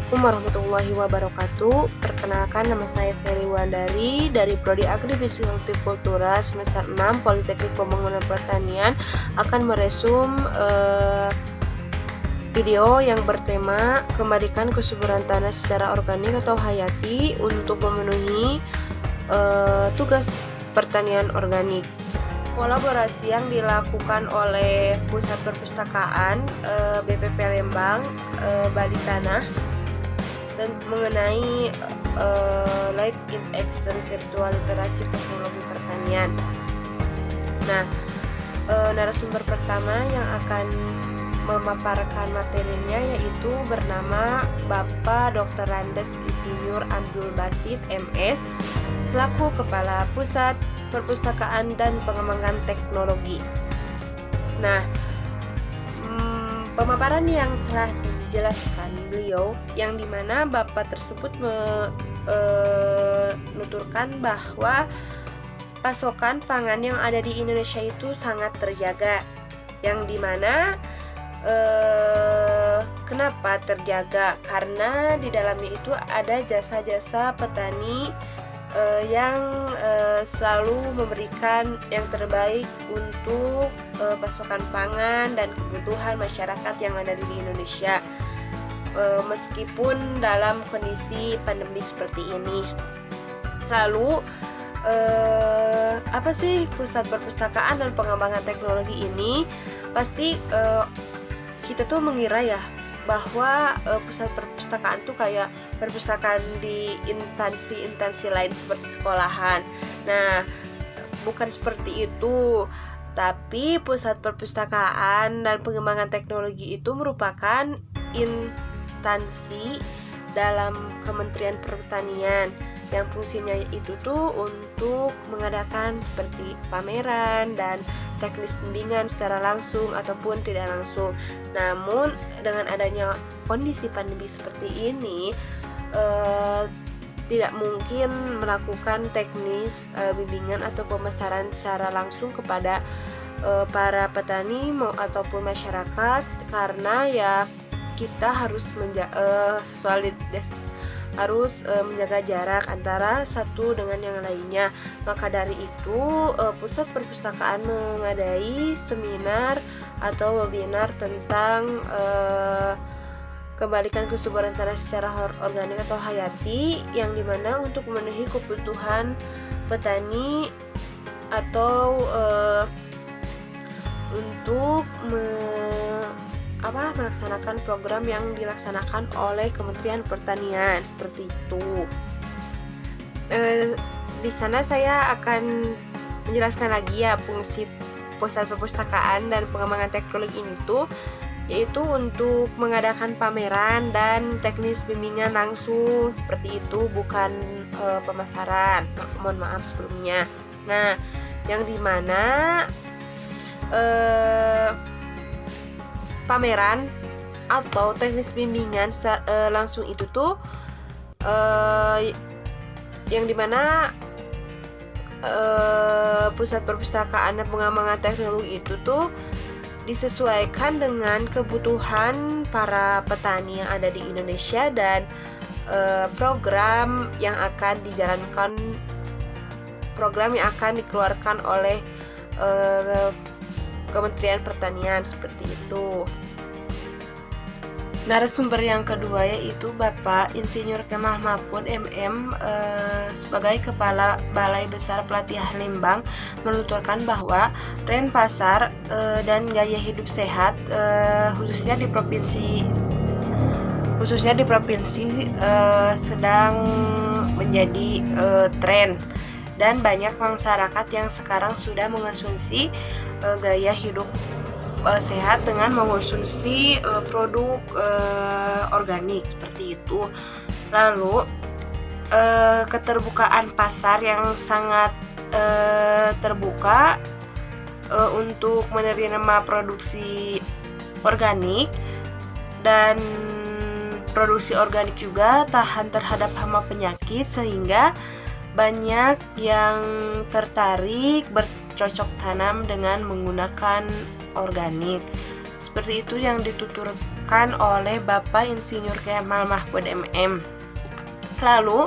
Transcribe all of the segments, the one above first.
Assalamualaikum warahmatullahi wabarakatuh. Perkenalkan, nama saya Seri Wandari dari Prodi Agribisnis Hortikultura semester 6 Politeknik Pembangunan Pertanian akan meresum video yang bertema kembalikan kesuburan tanah secara organik atau hayati untuk memenuhi tugas pertanian organik. Kolaborasi yang dilakukan oleh Pusat Perpustakaan BPP Lembang, Bali Tanah, dan mengenai Live in Action Virtual Literasi Teknologi Pertanian. Nah, narasumber pertama yang akan memaparkan materinya yaitu bernama Bapak Dr. Randes Insinyur Abdul Basit MS selaku Kepala Pusat Perpustakaan dan Pengembangan Teknologi. Nah, pemaparan yang telah dijelaskan beliau, yang dimana Bapak tersebut menuturkan bahwa pasokan pangan yang ada di Indonesia itu sangat terjaga, yang dimana kenapa terjaga? Karena di dalamnya itu ada jasa-jasa petani yang selalu memberikan yang terbaik untuk pasokan pangan dan kebutuhan masyarakat yang ada di Indonesia, meskipun dalam kondisi pandemi seperti ini. Lalu apa sih Pusat Perpustakaan dan Pengembangan Teknologi ini? Pasti kita tuh mengira ya bahwa pusat perpustakaan tuh kayak perpustakaan di instansi lain seperti sekolahan. Nah, bukan seperti itu. Tapi Pusat Perpustakaan dan Pengembangan Teknologi itu merupakan instansi dalam Kementerian Pertanian yang fungsinya itu tuh untuk mengadakan seperti pameran dan teknis bimbingan secara langsung ataupun tidak langsung. Namun dengan adanya kondisi pandemi seperti ini, tidak mungkin melakukan teknis bimbingan atau pemasaran secara langsung kepada para petani ataupun masyarakat, karena ya kita harus harus menjaga jarak antara satu dengan yang lainnya. Maka dari itu Pusat Perpustakaan mengadai seminar atau webinar tentang kembalikan kesuburan tanah secara organik atau hayati, yang dimana untuk memenuhi kebutuhan petani atau untuk melaksanakan program yang dilaksanakan oleh Kementerian Pertanian seperti itu. Di sana saya akan menjelaskan lagi ya fungsi Pusat Perpustakaan dan Pengembangan Teknologi ini tuh, yaitu untuk mengadakan pameran dan teknis bimbingan langsung seperti itu, bukan pemasaran. Mohon maaf sebelumnya. Nah, yang dimana pameran atau teknis bimbingan langsung itu tuh yang dimana Pusat Perpustakaan dan Pengembangan Teknologi itu tuh disesuaikan dengan kebutuhan para petani yang ada di Indonesia dan program yang akan dijalankan, program yang akan dikeluarkan oleh Kementerian Pertanian seperti itu. Narasumber yang kedua yaitu Bapak Insinyur Kemal Mahfud MM sebagai Kepala Balai Besar Pelatihan Lembang menuturkan bahwa tren pasar dan gaya hidup sehat khususnya di provinsi sedang menjadi tren, dan banyak masyarakat yang sekarang sudah mengonsumsi gaya hidup sehat dengan mengonsumsi produk organik seperti itu. Lalu keterbukaan pasar yang sangat terbuka untuk menerima produksi organik, dan produksi organik juga tahan terhadap hama penyakit, sehingga banyak yang tertarik bercocok tanam dengan menggunakan organik. Seperti itu yang dituturkan dibawakan oleh Bapak Insinyur Kemal Mahfud MM. Lalu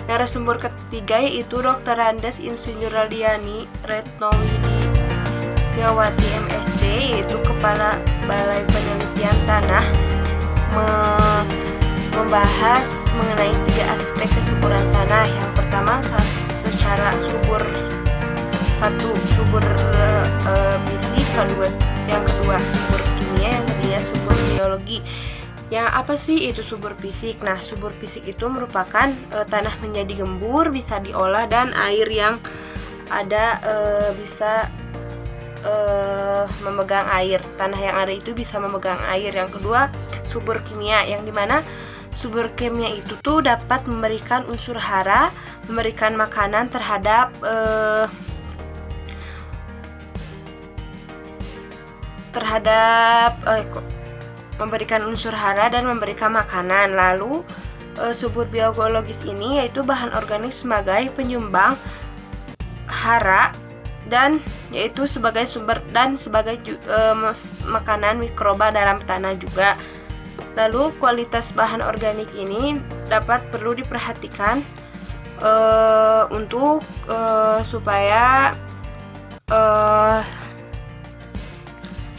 narasumber ketiga yaitu Dr. Andes Insinyur Radiani Retnowidi Nyawati MSD, yaitu Kepala Balai Penelitian Tanah, membahas mengenai 3 aspek kesuburan tanah. Yang pertama secara subur, subur fisik, yang kedua subur kimia, yang ketiga subur biologi. Yang apa sih itu subur fisik? Nah, subur fisik itu merupakan tanah menjadi gembur, bisa diolah, dan air yang ada bisa memegang air. Tanah yang ada itu bisa memegang air. Yang kedua subur kimia, yang dimana subur kimia itu tuh dapat memberikan unsur hara, memberikan makanan terhadap memberikan unsur hara dan memberikan makanan. Lalu subur biologis ini yaitu bahan organik sebagai penyumbang hara, dan yaitu sebagai sumber dan sebagai makanan mikroba dalam tanah juga. Lalu kualitas bahan organik ini perlu diperhatikan untuk supaya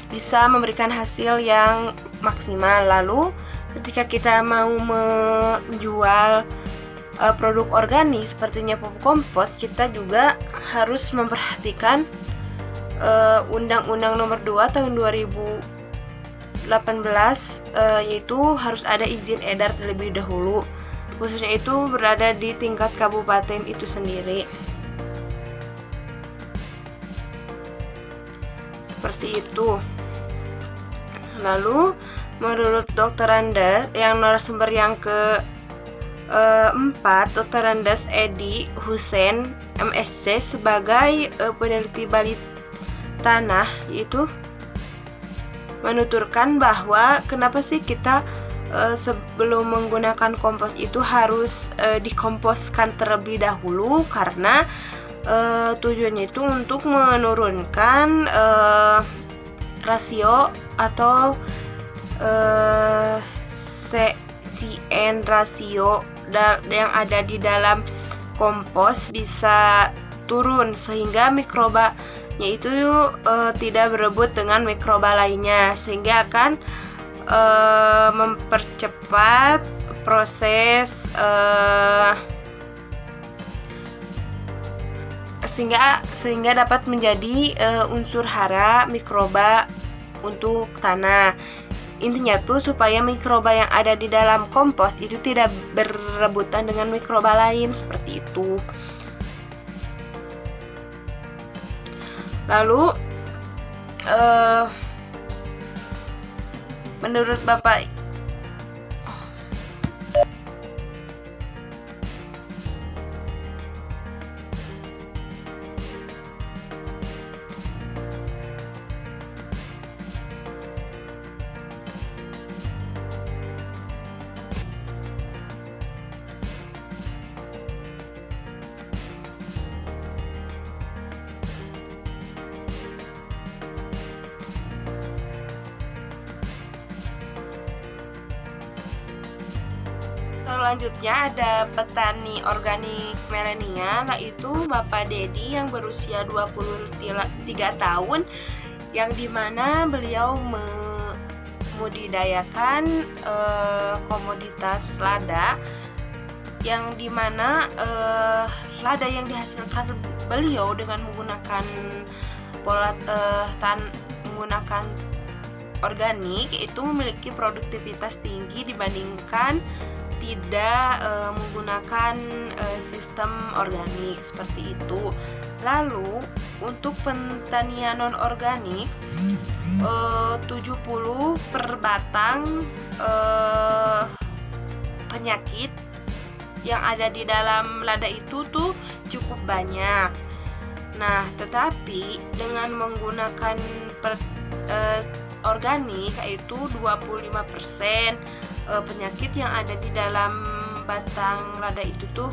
bisa memberikan hasil yang maksimal. Lalu ketika kita mau menjual produk organik sepertinya pupuk kompos, kita juga harus memperhatikan Undang-Undang Nomor 2 Tahun 2018, yaitu harus ada izin edar terlebih dahulu, khususnya itu berada di tingkat kabupaten itu sendiri. Seperti itu. Lalu menurut Dr. Andes, yang narasumber yang ke-4, Dr. Andes Edi Hussein MSc sebagai peneliti Balai Tanah, yaitu menuturkan bahwa kenapa sih kita sebelum menggunakan kompos itu harus dikomposkan terlebih dahulu, karena tujuannya itu untuk menurunkan rasio atau CN rasio yang ada di dalam kompos bisa turun, sehingga mikrobanya itu tidak berebut dengan mikroba lainnya, sehingga akan mempercepat proses sehingga dapat menjadi unsur hara mikroba untuk tanah. Intinya tuh supaya mikroba yang ada di dalam kompos itu tidak berebutan dengan mikroba lain, seperti itu. Lalu menurut Bapak selanjutnya ada petani organik milenial, yaitu Bapak Dedi yang berusia 23 tahun, yang dimana beliau membudidayakan komoditas lada, yang dimana lada yang dihasilkan beliau dengan menggunakan menggunakan organik itu memiliki produktivitas tinggi dibandingkan tidak menggunakan sistem organik, seperti itu. Lalu untuk pertanian non organik 70 per batang penyakit yang ada di dalam lada itu tuh cukup banyak. Nah, tetapi dengan menggunakan organik yaitu 25% penyakit yang ada di dalam batang lada itu tuh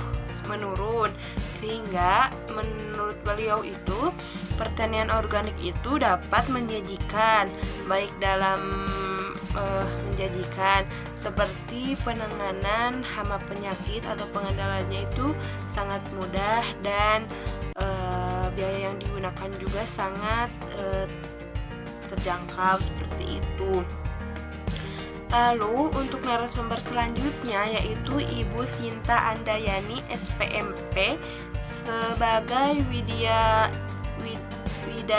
menurun, sehingga menurut beliau itu pertanian organik itu dapat menjanjikan baik dalam menjanjikan, seperti penanganan hama penyakit atau pengendaliannya itu sangat mudah dan biaya yang digunakan juga sangat terjangkau seperti itu. Lalu untuk narasumber selanjutnya yaitu Ibu Sinta Andayani SPMP sebagai Wida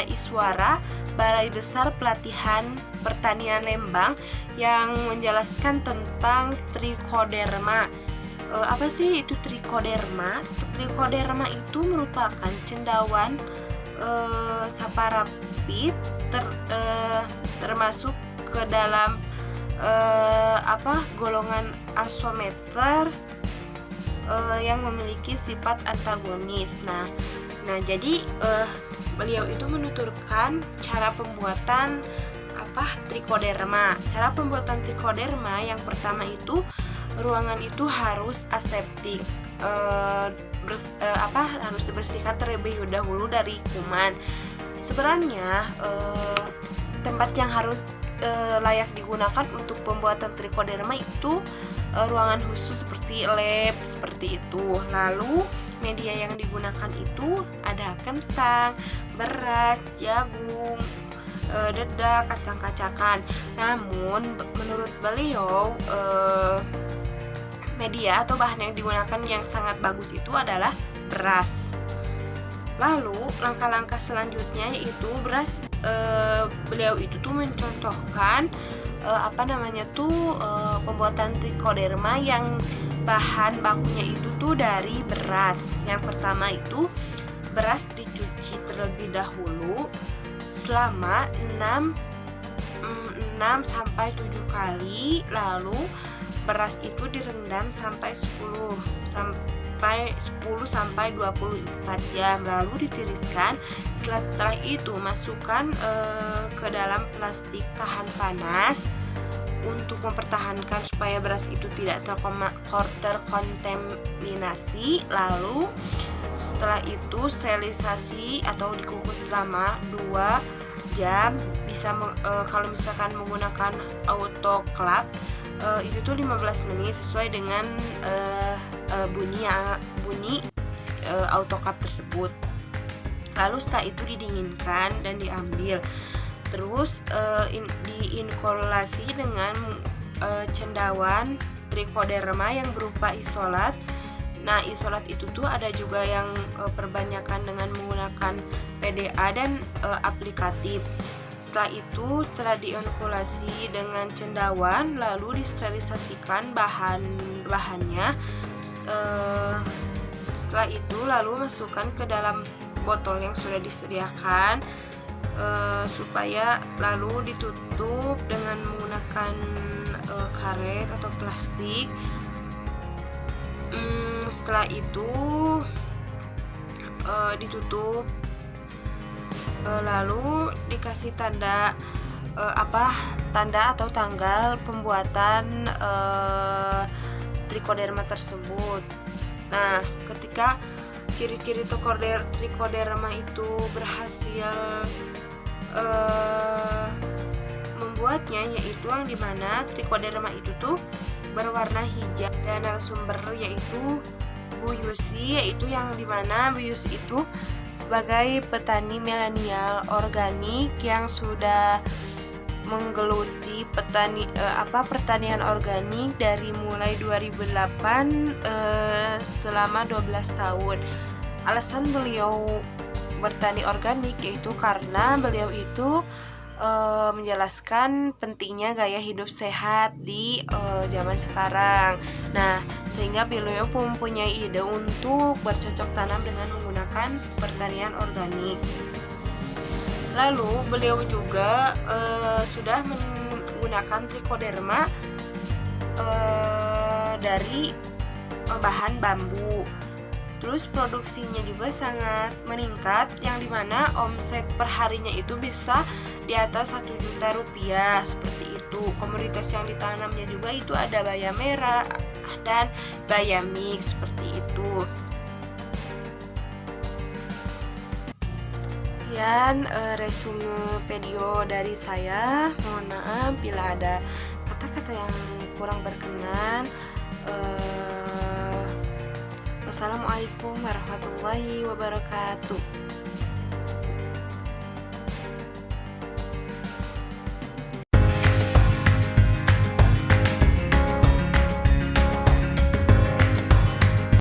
Iswara Balai Besar Pelatihan Pertanian Lembang yang menjelaskan tentang trichoderma. Apa sih itu trichoderma? Trichoderma itu merupakan cendawan saparapit termasuk ke dalam golongan Azometer yang memiliki sifat antagonis. Nah jadi beliau itu menuturkan cara pembuatan trichoderma. Cara pembuatan trichoderma yang pertama itu ruangan itu harus aseptik, harus dibersihkan terlebih dahulu dari kuman. Sebenarnya tempat yang harus layak digunakan untuk pembuatan trichoderma itu ruangan khusus seperti lab seperti itu. Lalu media yang digunakan itu ada kentang, beras, jagung, dedak, kacang-kacangan. Namun menurut beliau media atau bahan yang digunakan yang sangat bagus itu adalah beras. Lalu langkah-langkah selanjutnya yaitu beras, beliau itu tuh mencontohkan pembuatan trichoderma yang bahan bakunya itu tuh dari beras. Yang pertama itu beras dicuci terlebih dahulu selama 6 sampai 7 kali, lalu beras itu direndam sampai 10 sampai 24 jam, lalu ditiriskan. Setelah itu masukkan ke dalam plastik tahan panas untuk mempertahankan supaya beras itu tidak terkontaminasi. Lalu setelah itu sterilisasi atau dikukus selama 2 jam. Bisa kalau misalkan menggunakan autoclave itu tuh 15 menit sesuai dengan bunyi autoclave tersebut. Lalu setelah itu didinginkan dan diambil. Terus diinkulasi dengan cendawan trichoderma yang berupa isolat. Nah, isolat itu tuh ada juga yang perbanyakan dengan menggunakan PDA dan aplikatif. Setelah itu telah diinkulasi dengan cendawan, lalu disterilisasikan bahannya. Setelah itu lalu masukkan ke dalam botol yang sudah disediakan, supaya lalu ditutup dengan menggunakan karet atau plastik. Setelah itu ditutup, lalu dikasih tanda atau tanggal pembuatan trichoderma tersebut. Nah, ketika ciri-ciri trichoderma itu berhasil membuatnya, yaitu yang dimana trichoderma itu tuh berwarna hijau, dan narasumber yaitu Bu Yusi, yaitu yang dimana Bu Yusi itu sebagai petani milenial organik yang sudah menggeluti pertanian organik dari mulai 2008 selama 12 tahun. Alasan beliau bertani organik yaitu karena beliau itu menjelaskan pentingnya gaya hidup sehat di zaman sekarang. Nah, sehingga beliau mempunyai ide untuk bercocok tanam dengan menggunakan pertanian organik. Lalu beliau juga sudah menggunakan trichoderma dari bahan bambu. Terus produksinya juga sangat meningkat, yang dimana omset perharinya itu bisa di atas 1 juta rupiah seperti itu. Komoditas yang ditanamnya juga itu ada bayam merah dan bayam mix seperti itu. sekian resume video dari saya. Mohon maaf bila ada kata-kata yang kurang berkenan. Wassalamualaikum warahmatullahi wabarakatuh.